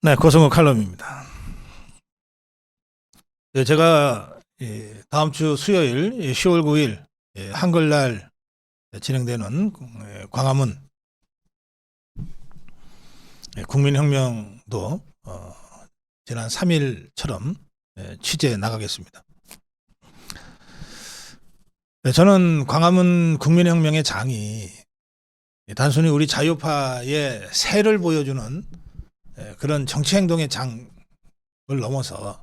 네, 고성호 칼럼입니다. 네, 제가 다음 주 수요일 10월 9일 한글날 진행되는 광화문 국민혁명도 지난 3일처럼 취재에 나가겠습니다. 저는 광화문 국민혁명의 장이 단순히 우리 자유파의 새를 보여주는 그런 정치행동의 장을 넘어서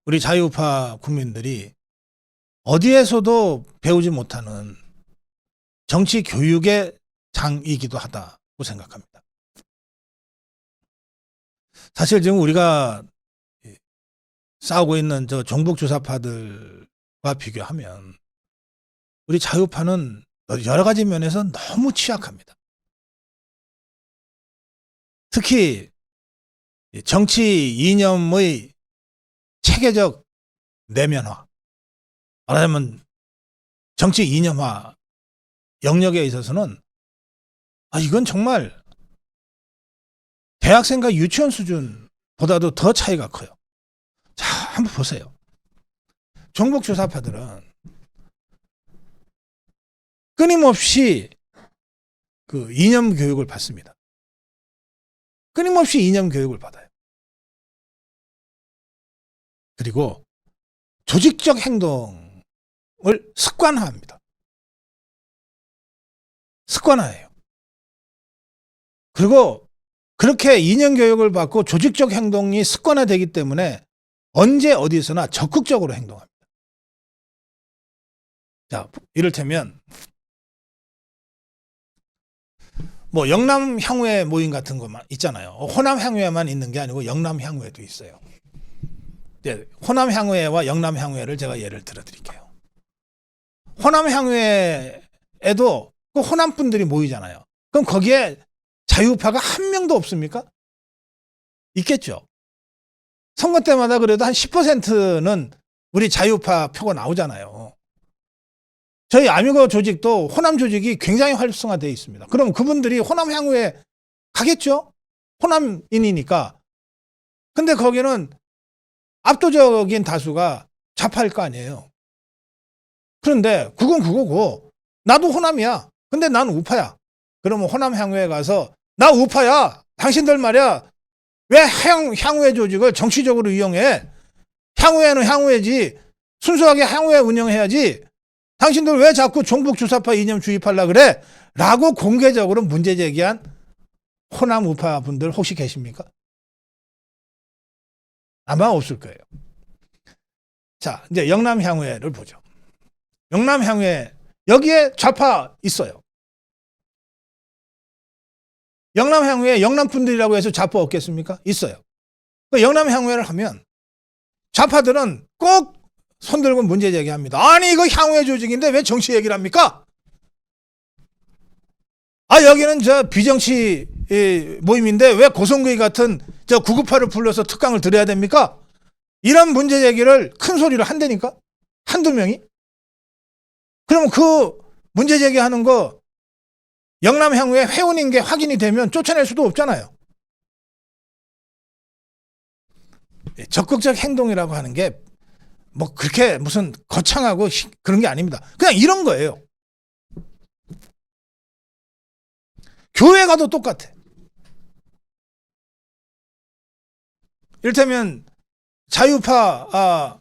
우리 자유파 국민들이 어디에서도 배우지 못하는 정치 교육의 장이기도 하다고 생각합니다. 사실 지금 우리가 싸우고 있는 저 종북주사파들과 비교하면 우리 자유파는 여러 가지 면에서 너무 취약합니다. 특히 정치 이념의 체계적 내면화, 말하자면 정치 이념화 영역에 있어서는 이건 정말 대학생과 유치원 수준보다도 더 차이가 커요. 자, 한번 보세요. 종북주사파들은 끊임없이 그 이념 교육을 받습니다. 끊임없이 이념 교육을 받아요. 그리고 조직적 행동을 습관화합니다. 습관화해요. 그리고 그렇게 이념 교육을 받고 조직적 행동이 습관화되기 때문에 언제 어디서나 적극적으로 행동합니다. 자, 이를테면 뭐 영남 향후회 모임 같은 것만 있잖아요. 호남 향후회만 있는 게 아니고 영남 향후회도 있어요. 네, 호남 향후회와 영남 향후회를 제가 예를 들어 드릴게요. 호남 향후회에도 그 호남 분들이 모이잖아요. 그럼 거기에 자유파가 한 명도 없습니까? 있겠죠. 선거 때마다 그래도 한 10%는 우리 자유파 표가 나오잖아요. 저희 아미고 조직도 호남 조직이 굉장히 활성화되어 있습니다. 그럼 그분들이 호남 향후에 가겠죠? 호남인이니까. 근데 거기는 압도적인 다수가 좌파일 거 아니에요. 그런데 그건 그거고 나도 호남이야. 근데 난 우파야. 그러면 호남 향후에 가서 나 우파야. 당신들 말이야. 왜 향후회 조직을 정치적으로 이용해? 향후회는 향후회지. 순수하게 향후회 운영해야지. 당신들 왜 자꾸 종북주사파 이념 주입하려고 그래? 라고 공개적으로 문제 제기한 호남 우파 분들 혹시 계십니까? 아마 없을 거예요. 자, 이제 영남 향후회를 보죠. 영남 향후회, 여기에 좌파 있어요. 영남 향후회, 영남 분들이라고 해서 좌파 없겠습니까? 있어요. 영남 향후회를 하면 좌파들은 꼭 손들고 문제 제기합니다. 아니 이거 향후회 조직인데 왜 정치 얘기를 합니까? 여기는 저 비정치 모임인데 왜 고성구이 같은 저 구급파를 불러서 특강을 들어야 됩니까? 이런 문제 제기를 큰 소리로 한다니까? 한두 명이? 그러면 그 문제 제기하는 거 영남 향후회 회원인 게 확인이 되면 쫓아낼 수도 없잖아요. 적극적 행동이라고 하는 게 뭐 그렇게 무슨 거창하고 그런 게 아닙니다. 그냥 이런 거예요. 교회 가도 똑같아. 이를테면 자유파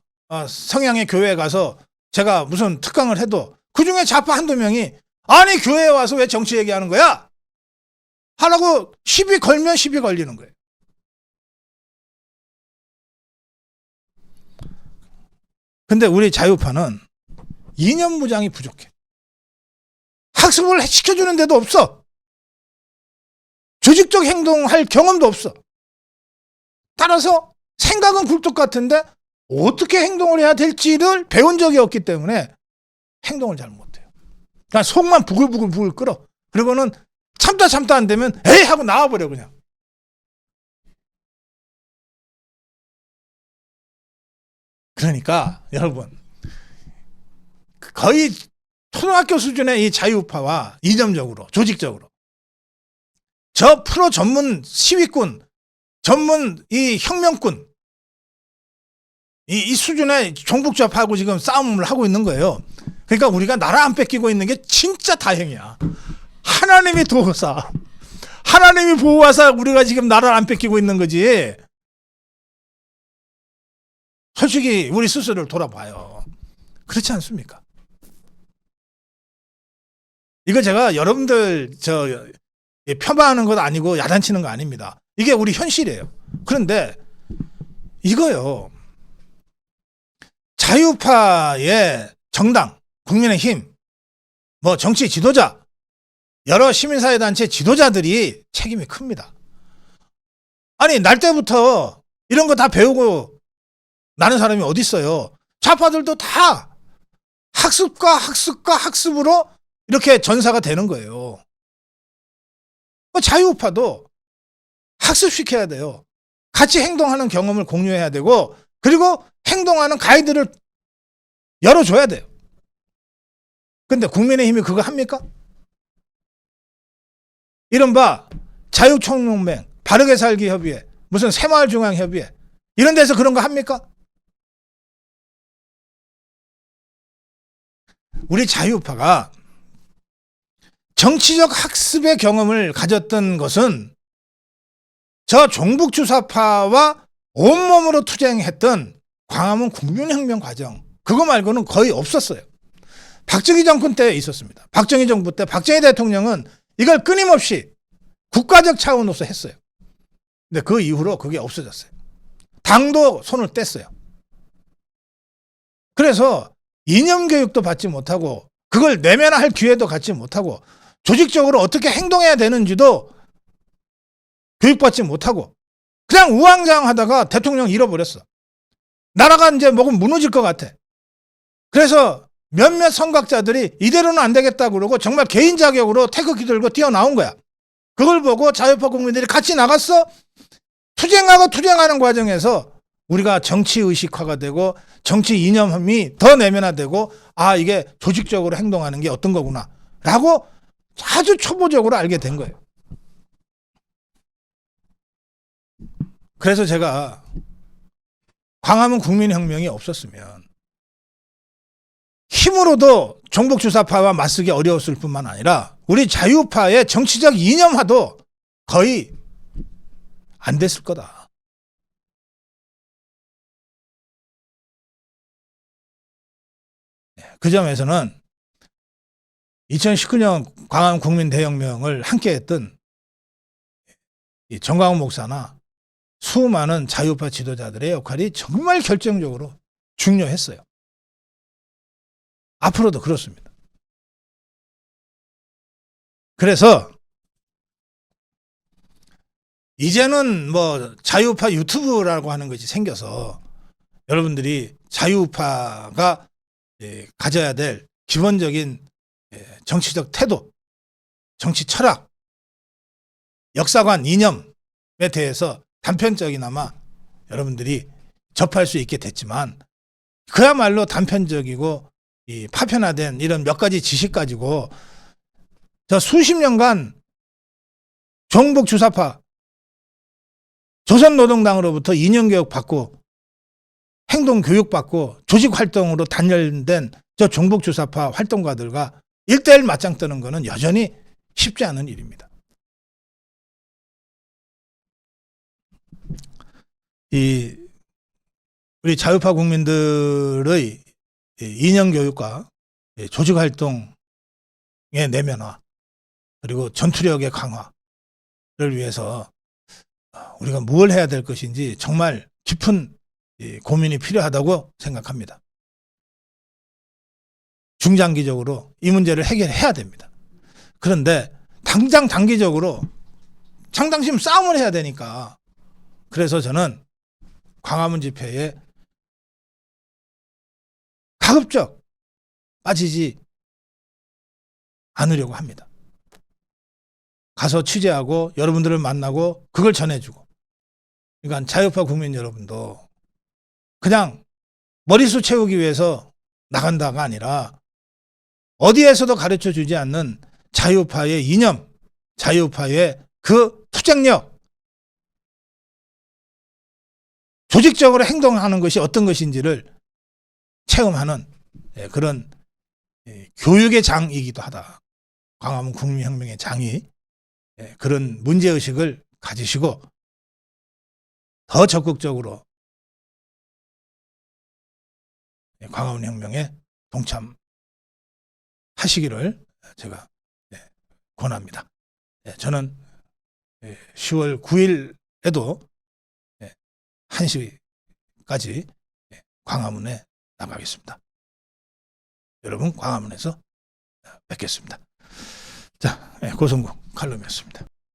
성향의 교회에 가서 제가 무슨 특강을 해도 그중에 좌파 한두 명이 아니 교회에 와서 왜 정치 얘기하는 거야? 하라고 시비 걸면 시비 걸리는 거예요. 근데 우리 자유파는 이념 무장이 부족해. 학습을 시켜주는 데도 없어. 조직적 행동할 경험도 없어. 따라서 생각은 굴뚝 같은데 어떻게 행동을 해야 될지를 배운 적이 없기 때문에 행동을 잘 못해요. 그냥 속만 부글부글 끓어. 그리고는 참다 안 되면 에이 하고 나와버려 그냥. 그러니까 여러분 거의 초등학교 수준의 이 자유파와 이념적으로 조직적으로 저 프로 전문 시위꾼 전문 이 혁명꾼 이 수준의 종북좌파하고 지금 싸움을 하고 있는 거예요. 그러니까 우리가 나라 안 뺏기고 있는 게 진짜 다행이야. 하나님이 도우사, 하나님이 보호하사 우리가 지금 나라를 안 뺏기고 있는 거지. 솔직히 우리 스스로를 돌아봐요. 그렇지 않습니까? 이거 제가 여러분들 폄하하는 것 아니고 야단치는 거 아닙니다. 이게 우리 현실이에요. 그런데 이거요. 자유파의 정당, 국민의힘, 뭐 정치 지도자, 여러 시민사회단체 지도자들이 책임이 큽니다. 아니 날 때부터 이런 거 다 배우고 나는 사람이 어디 있어요. 좌파들도 다 학습으로 이렇게 전사가 되는 거예요. 자유우파도 학습시켜야 돼요. 같이 행동하는 경험을 공유해야 되고 그리고 행동하는 가이드를 열어줘야 돼요. 근데 국민의힘이 그거 합니까? 이른바 자유총연맹, 바르게 살기 협의회, 무슨 새마을중앙협의회 이런 데서 그런 거 합니까? 우리 자유파가 정치적 학습의 경험을 가졌던 것은 저 종북주사파와 온몸으로 투쟁했던 광화문 국민혁명 과정 그거 말고는 거의 없었어요. 박정희 정권 때 있었습니다. 박정희 정부 때 박정희 대통령은 이걸 끊임없이 국가적 차원으로서 했어요. 근데 그 이후로 그게 없어졌어요. 당도 손을 뗐어요. 그래서 이념 교육도 받지 못하고 그걸 내면할 기회도 갖지 못하고 조직적으로 어떻게 행동해야 되는지도 교육받지 못하고 그냥 우왕좌왕하다가 대통령 잃어버렸어. 나라가 이제 뭐금 무너질 것 같아. 그래서 몇몇 선각자들이 이대로는 안 되겠다 그러고 정말 개인 자격으로 태극기 들고 뛰어나온 거야. 그걸 보고 자유파 국민들이 같이 나갔어. 투쟁하는 과정에서 우리가 정치의식화가 되고 정치 이념이 더 내면화되고 아 이게 조직적으로 행동하는 게 어떤 거구나 라고 아주 초보적으로 알게 된 거예요. 그래서 제가 광화문 국민혁명이 없었으면 힘으로도 종북주사파와 맞서기 어려웠을 뿐만 아니라 우리 자유파의 정치적 이념화도 거의 안 됐을 거다. 그 점에서는 2019년 광화문 국민대혁명을 함께했던 정광훈 목사나 수많은 자유파 지도자들의 역할이 정말 결정적으로 중요했어요. 앞으로도 그렇습니다. 그래서 이제는 뭐 자유파 유튜브라고 하는 것이 생겨서 여러분들이 자유파가 가져야 될 기본적인 정치적 태도, 정치 철학, 역사관 이념에 대해서 단편적이나마 여러분들이 접할 수 있게 됐지만 그야말로 단편적이고 이 파편화된 이런 몇 가지 지식 가지고 저 수십 년간 종북주사파 조선노동당으로부터 이념교육 받고 행동교육 받고 조직활동으로 단련된 저 종북주사파 활동가들과 1대1 맞짱 뜨는 것은 여전히 쉽지 않은 일입니다. 우리 자유파 국민들의 이념교육과 조직활동의 내면화 그리고 전투력의 강화를 위해서 우리가 무엇을 해야 될 것인지 정말 깊은 고민이 필요하다고 생각합니다. 중장기적으로 이 문제를 해결해야 됩니다. 그런데 당장 단기적으로 창당심 싸움을 해야 되니까 그래서 저는 광화문 집회에 가급적 빠지지 않으려고 합니다. 가서 취재하고 여러분들을 만나고 그걸 전해주고 그러니까 자유파 국민 여러분도 그냥 머리수 채우기 위해서 나간다가 아니라 어디에서도 가르쳐주지 않는 자유파의 이념, 자유파의 그 투쟁력 조직적으로 행동하는 것이 어떤 것인지를 체험하는 그런 교육의 장이기도 하다. 광화문 국민혁명의 장이 그런 문제의식을 가지시고 더 적극적으로 광화문 혁명에 동참하시기를 제가 권합니다. 저는 10월 9일에도 1시까지 광화문에 나가겠습니다. 여러분 광화문에서 뵙겠습니다. 자, 고성국 칼럼이었습니다.